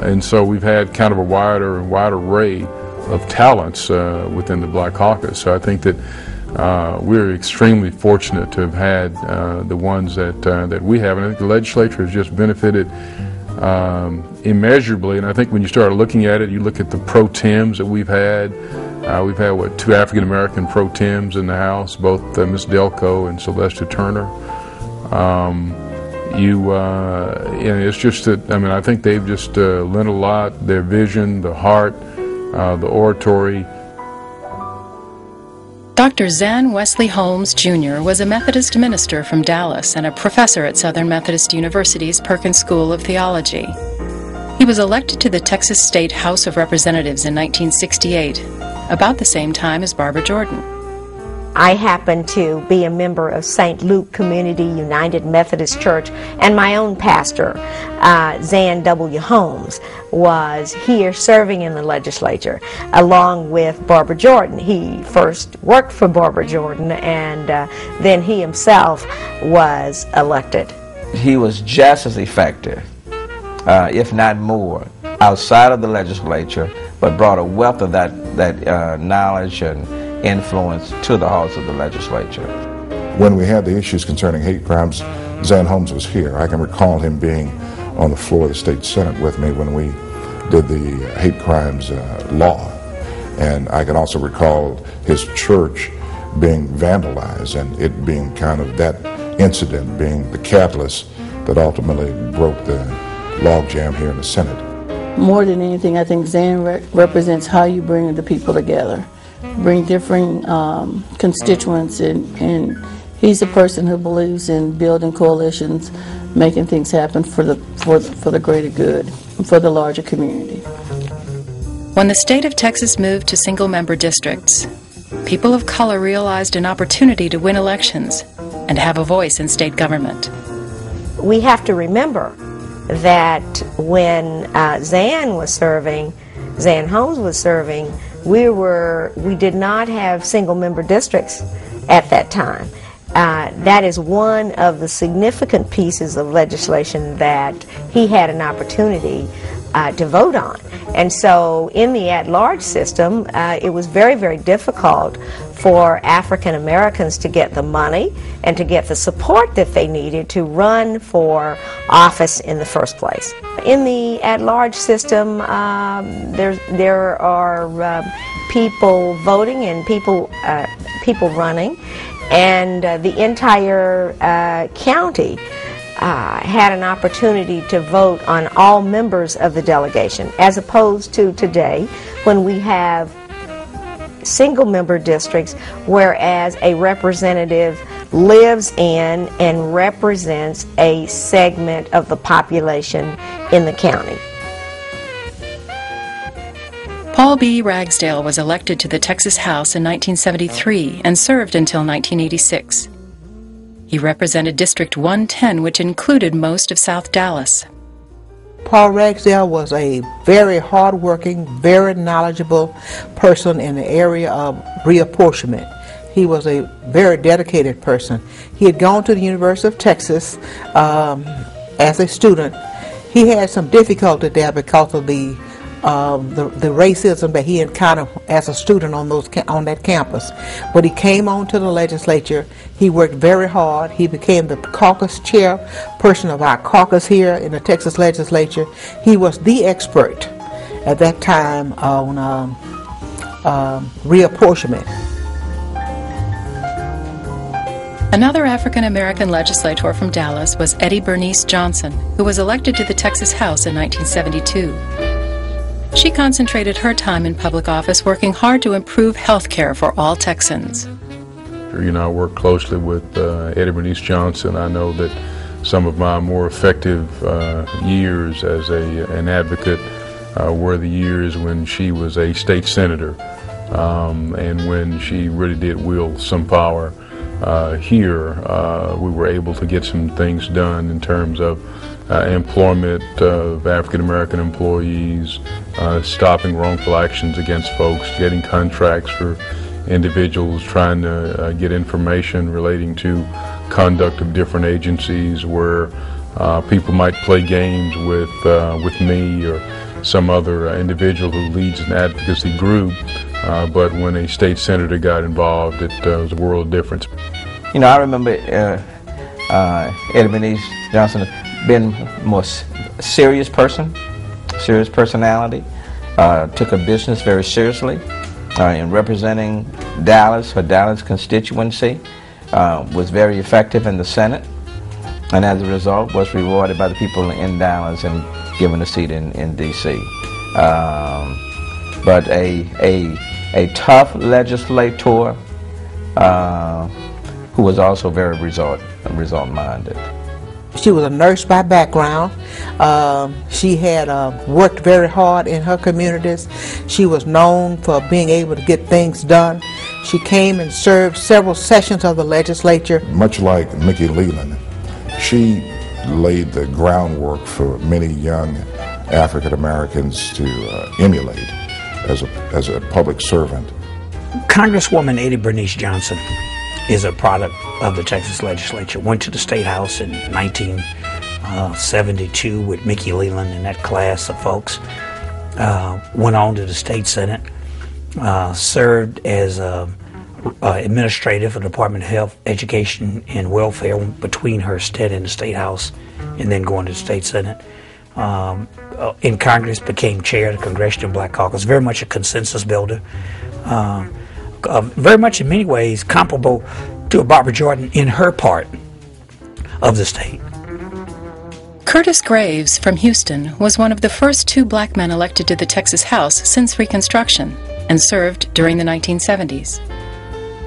And so we've had kind of a wide array of talents within the Black Caucus. So I think that we're extremely fortunate to have had the ones that we have. And I think the legislature has just benefited immeasurably. And I think when you start looking at it, you look at the pro tems that we've had. We've had, what, 2 African-American pro tems in the House, both Ms. Delco and Sylvester Turner. It's just that, I mean, I think they've just lent a lot, their vision, the heart, the oratory. Dr. Zan Wesley Holmes, Jr. was a Methodist minister from Dallas and a professor at Southern Methodist University's Perkins School of Theology. He was elected to the Texas State House of Representatives in 1968, about the same time as Barbara Jordan. I happen to be a member of St. Luke Community United Methodist Church, and my own pastor, Zan W. Holmes, was here serving in the legislature along with Barbara Jordan. He first worked for Barbara Jordan, and then he himself was elected. He was just as effective, if not more, outside of the legislature, but brought a wealth of that knowledge and influence to the halls of the legislature. When we had the issues concerning hate crimes, Zan Holmes was here. I can recall him being on the floor of the state senate with me when we did the hate crimes law. And I can also recall his church being vandalized and it being kind of that incident being the catalyst that ultimately broke the logjam here in the Senate. More than anything, I think Zan represents how you bring the people together. Bring different constituents, and he's a person who believes in building coalitions, making things happen for the greater good, for the larger community. When the state of Texas moved to single-member districts, people of color realized an opportunity to win elections and have a voice in state government. We have to remember that when Zan Holmes was serving, we did not have single-member districts at that time. That is one of the significant pieces of legislation that he had an opportunity to vote on. And so in the at-large system, it was very, very difficult for African Americans to get the money and to get the support that they needed to run for office in the first place. In the at-large system, there are people voting and people running, and the entire county had an opportunity to vote on all members of the delegation, as opposed to today when we have single-member districts, whereas a representative lives in and represents a segment of the population in the county. Paul B. Ragsdale was elected to the Texas House in 1973 and served until 1986. He represented District 110, which included most of South Dallas. Paul Ragsdale was a very hard-working, very knowledgeable person in the area of reapportionment. He was a very dedicated person. He had gone to the University of Texas as a student. He had some difficulty there because of the racism that he encountered as a student on that campus. But he came on to the legislature. He worked very hard. He became the caucus chairperson of our caucus here in the Texas legislature. He was the expert at that time on reapportionment. Another African-American legislator from Dallas was Eddie Bernice Johnson, who was elected to the Texas House in 1972. She concentrated her time in public office working hard to improve health care for all Texans. You know, I work closely with Eddie Bernice Johnson. I know that some of my more effective years as an advocate were the years when she was a state senator and when she really did wield some power. Here, we were able to get some things done in terms of employment of African-American employees, stopping wrongful actions against folks, getting contracts for individuals, trying to get information relating to conduct of different agencies where People might play games with me or some other individual who leads an advocacy group, but when a state senator got involved, it was a world difference. You know, I remember Eddie Johnson being a more serious person, serious personality, took a business very seriously in representing Dallas, her Dallas constituency, was very effective in the Senate, and as a result was rewarded by the people in Dallas and given a seat in D.C. But a tough legislator who was also very result-minded. She was a nurse by background. She had worked very hard in her communities. She was known for being able to get things done. She came and served several sessions of the legislature. Much like Mickey Leland, she laid the groundwork for many young African Americans to emulate as a public servant. Congresswoman Eddie Bernice Johnson is a product of the Texas legislature. Went to the State House in 1972 with Mickey Leland and that class of folks. Went on to the State Senate, served as administrative for the Department of Health, Education, and Welfare between her stint in the State House and then going to the State Senate. In Congress, became chair of the Congressional Black Caucus, very much a consensus builder. Very much in many ways comparable to a Barbara Jordan in her part of the state. Curtis Graves from Houston was one of the first 2 black men elected to the Texas House since Reconstruction and served during the 1970s.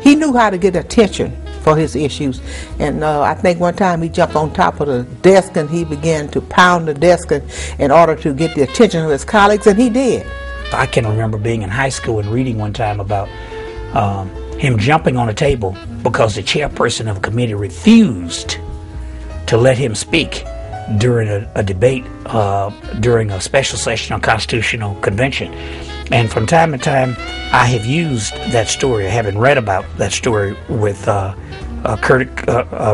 He knew how to get attention for his issues, and I think one time he jumped on top of the desk and he began to pound the desk in order to get the attention of his colleagues, and he did. I can remember being in high school and reading one time about him jumping on a table because the chairperson of a committee refused to let him speak during a debate during a special session on Constitutional Convention. And from time to time, I have used that story, having read about that story with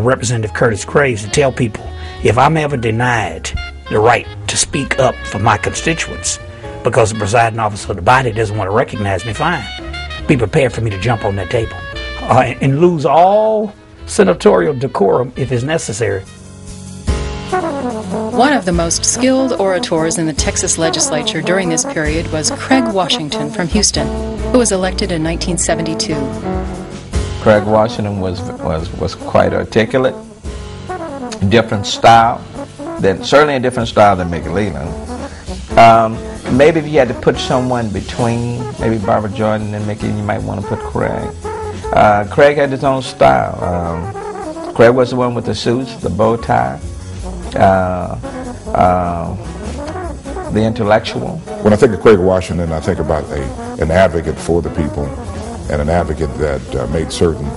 Representative Curtis Graves, to tell people, if I'm ever denied the right to speak up for my constituents because the presiding officer of the body doesn't want to recognize me, fine. Be prepared for me to jump on that table and lose all senatorial decorum if it's necessary. One of the most skilled orators in the Texas legislature during this period was Craig Washington from Houston, who was elected in 1972. Craig Washington was quite articulate, different style, certainly a different style than Mickey Leland. Maybe if you had to put someone between maybe Barbara Jordan and Mickey, you might want to put Craig. Craig had his own style. Craig was the one with the suits, the bow tie, the intellectual. When I think of Craig Washington, I think about an advocate for the people and an advocate that made certain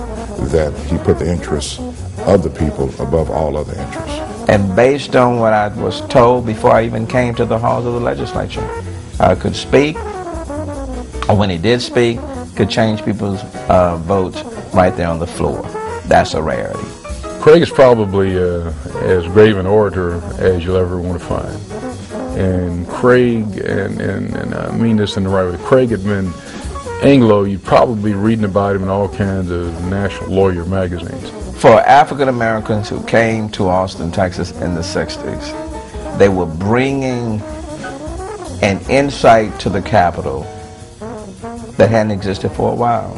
that he put the interests of the people above all other interests. And based on what I was told before I even came to the halls of the legislature, could speak, or when he did speak, could change people's votes right there on the floor. That's a rarity. Craig is probably as great an orator as you'll ever want to find. And Craig, and I mean this in the right way, Craig had been Anglo, you'd probably be reading about him in all kinds of national lawyer magazines. For African Americans who came to Austin, Texas in the 60s, they were bringing an insight to the Capitol that hadn't existed for a while.